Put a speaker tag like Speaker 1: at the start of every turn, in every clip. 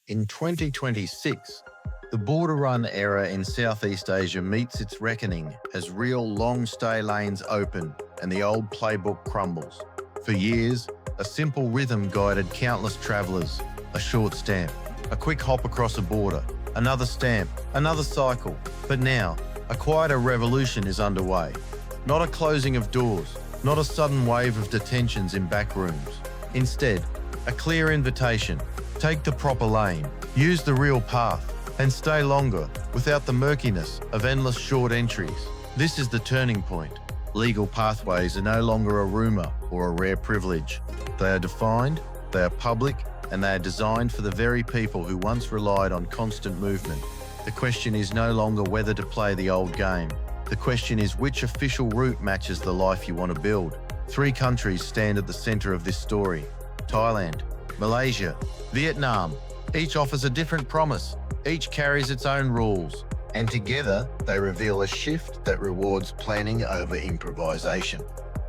Speaker 1: In 2026, the border-run era in Southeast Asia meets its reckoning as real long-stay lanes open and the old playbook crumbles. For years, a simple rhythm guided countless travellers: a short stamp, a quick hop across a border, another stamp, another cycle. But now, a quieter revolution is underway. Not a closing of doors, not a sudden wave of detentions in back rooms. Instead, a clear invitation: take the proper lane, use the real path, and stay longer without the murkiness of endless short entries. This is the turning point. Legal pathways are no longer a rumour or a rare privilege. They are defined, they are public, and they are designed for the very people who once relied on constant movement. The question is no longer whether to play the old game. The question is which official route matches the life you want to build. 3 countries stand at the centre of this story: Thailand, Malaysia, Vietnam. Each offers a different promise. Each carries its own rules. And together, they reveal a shift that rewards planning over improvisation.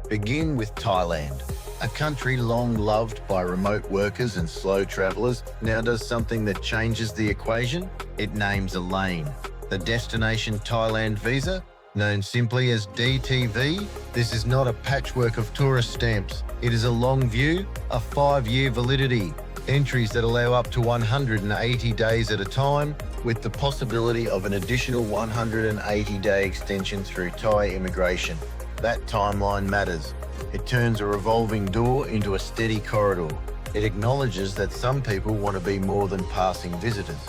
Speaker 1: Begin with Thailand. A country long loved by remote workers and slow travellers now does something that changes the equation. It names a lane. The destination Thailand Visa, known simply as DTV, this is not a patchwork of tourist stamps. It is a long view, a 5-year validity. Entries that allow up to 180 days at a time, with the possibility of an additional 180-day extension through Thai immigration. That timeline matters. It turns a revolving door into a steady corridor. It acknowledges that some people want to be more than passing visitors.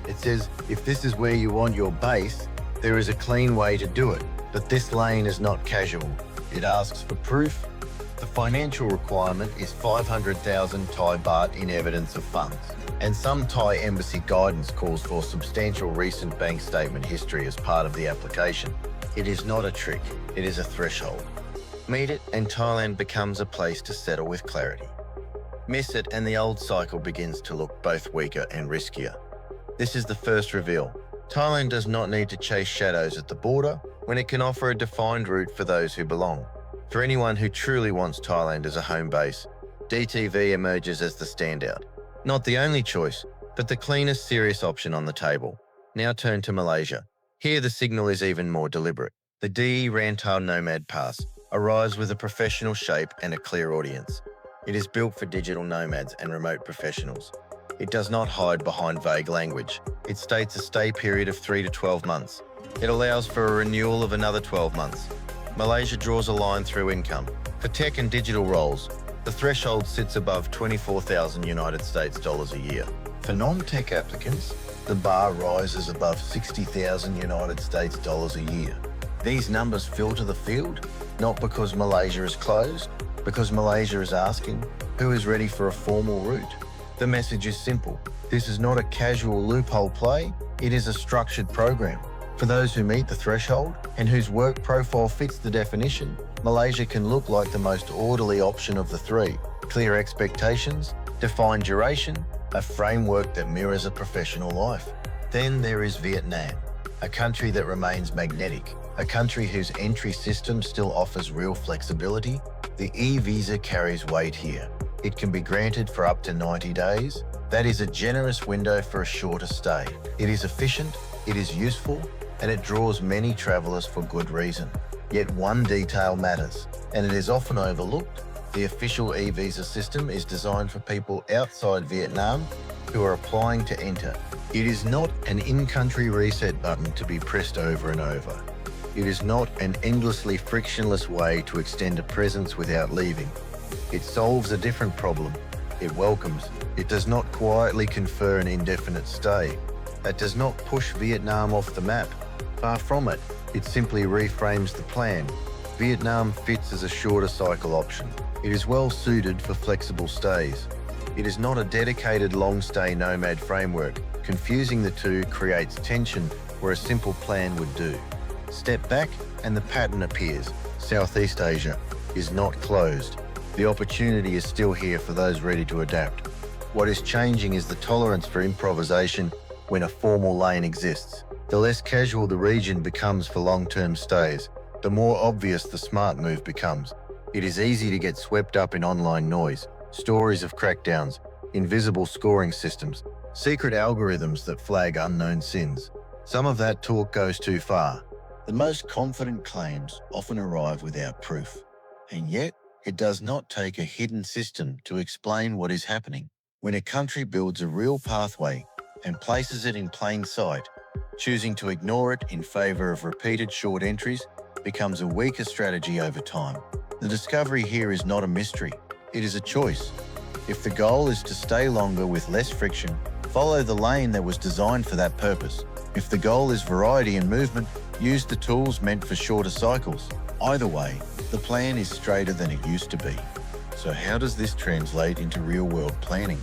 Speaker 1: It says, if this is where you want your base, there is a clean way to do it. But this lane is not casual. It asks for proof. The financial requirement is 500,000 Thai baht in evidence of funds. And some Thai embassy guidance calls for substantial recent bank statement history as part of the application. It is not a trick, it is a threshold. Meet it and Thailand becomes a place to settle with clarity. Miss it and the old cycle begins to look both weaker and riskier. This is the first reveal. Thailand does not need to chase shadows at the border when it can offer a defined route for those who belong. For anyone who truly wants Thailand as a home base, DTV emerges as the standout. Not the only choice, but the cleanest serious option on the table. Now turn to Malaysia. Here the signal is even more deliberate. The DE Rantau Nomad Pass arrives with a professional shape and a clear audience. It is built for digital nomads and remote professionals. It does not hide behind vague language. It states a stay period of 3 to 12 months. It allows for a renewal of another 12 months. Malaysia draws a line through income. For tech and digital roles, the threshold sits above 24,000 United States dollars a year. For non-tech applicants, the bar rises above 60,000 United States dollars a year. These numbers filter the field, not because Malaysia is closed, because Malaysia is asking, who is ready for a formal route? The message is simple. This is not a casual loophole play, it is a structured program. For those who meet the threshold and whose work profile fits the definition, Malaysia can look like the most orderly option of the 3. Clear expectations, defined duration, a framework that mirrors a professional life. Then there is Vietnam, a country that remains magnetic, a country whose entry system still offers real flexibility. The e-visa carries weight here. It can be granted for up to 90 days. That is a generous window for a shorter stay. It is efficient, it is useful, and it draws many travellers for good reason. Yet one detail matters, and it is often overlooked. The official e-visa system is designed for people outside Vietnam who are applying to enter. It is not an in-country reset button to be pressed over and over. It is not an endlessly frictionless way to extend a presence without leaving. It solves a different problem. It welcomes. It does not quietly confer an indefinite stay. That does not push Vietnam off the map. Far from it. It simply reframes the plan. Vietnam fits as a shorter cycle option. It is well suited for flexible stays. It is not a dedicated long-stay nomad framework. Confusing the two creates tension where a simple plan would do. Step back and the pattern appears. Southeast Asia is not closed. The opportunity is still here for those ready to adapt. What is changing is the tolerance for improvisation when a formal lane exists. The less casual the region becomes for long-term stays, the more obvious the smart move becomes. It is easy to get swept up in online noise, stories of crackdowns, invisible scoring systems, secret algorithms that flag unknown sins. Some of that talk goes too far. The most confident claims often arrive without proof, and yet it does not take a hidden system to explain what is happening. When a country builds a real pathway and places it in plain sight, choosing to ignore it in favour of repeated short entries becomes a weaker strategy over time. The discovery here is not a mystery, it is a choice. If the goal is to stay longer with less friction, follow the lane that was designed for that purpose. If the goal is variety and movement, use the tools meant for shorter cycles. Either way, the plan is straighter than it used to be. So how does this translate into real-world planning?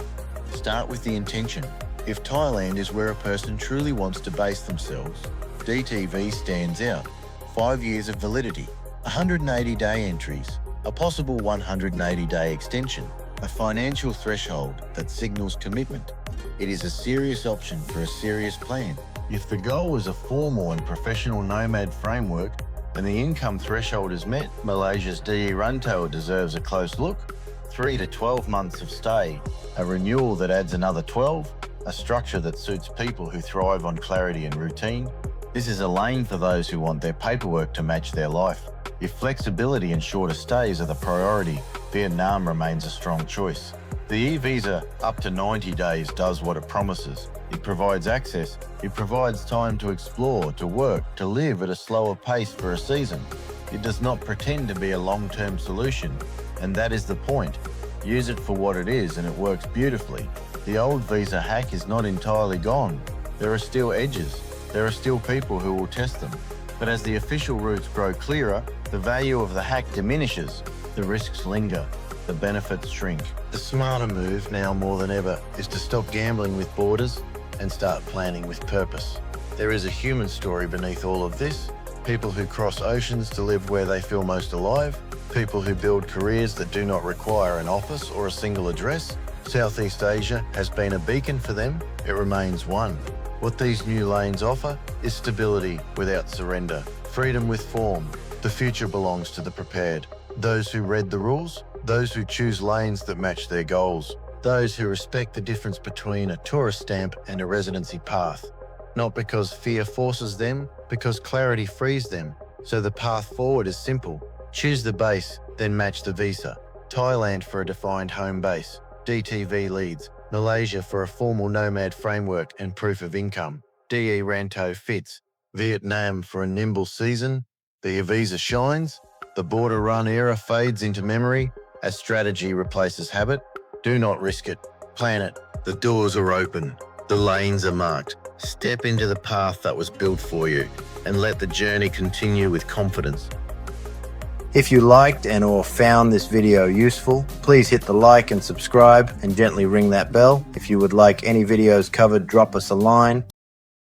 Speaker 1: Start with the intention. If Thailand is where a person truly wants to base themselves, DTV stands out. 5 years of validity, 180-day entries, a possible 180-day extension, a financial threshold that signals commitment. It is a serious option for a serious plan. If the goal is a formal and professional Nomad framework, and the income threshold is met, Malaysia's DE Rantau deserves a close look. 3 to 12 months of stay, a renewal that adds another 12, a structure that suits people who thrive on clarity and routine. This is a lane for those who want their paperwork to match their life. If flexibility and shorter stays are the priority, Vietnam remains a strong choice. The e-visa up to 90 days does what it promises. It provides access, it provides time to explore, to work, to live at a slower pace for a season. It does not pretend to be a long-term solution, and that is the point. Use it for what it is and it works beautifully. The old visa hack is not entirely gone. There are still edges. There are still people who will test them. But as the official routes grow clearer, the value of the hack diminishes. The risks linger. The benefits shrink. The smarter move, now more than ever, is to stop gambling with borders and start planning with purpose. There is a human story beneath all of this. People who cross oceans to live where they feel most alive. People who build careers that do not require an office or a single address. Southeast Asia has been a beacon for them. It remains one. What these new lanes offer is stability without surrender, freedom with form. The future belongs to the prepared. Those who read the rules, those who choose lanes that match their goals, those who respect the difference between a tourist stamp and a residency path. Not because fear forces them, because clarity frees them. So the path forward is simple. Choose the base, then match the visa. Thailand for a defined home base. DTV leads. Malaysia for a formal Nomad framework and proof of income. DE Rantau fits. Vietnam for a nimble season. The visa shines. The border run era fades into memory as strategy replaces habit. Do not risk it. Plan it. The doors are open. The lanes are marked. Step into the path that was built for you and let the journey continue with confidence. If you liked and/or found this video useful, please hit the like and subscribe and gently ring that bell. If you would like any videos covered, drop us a line.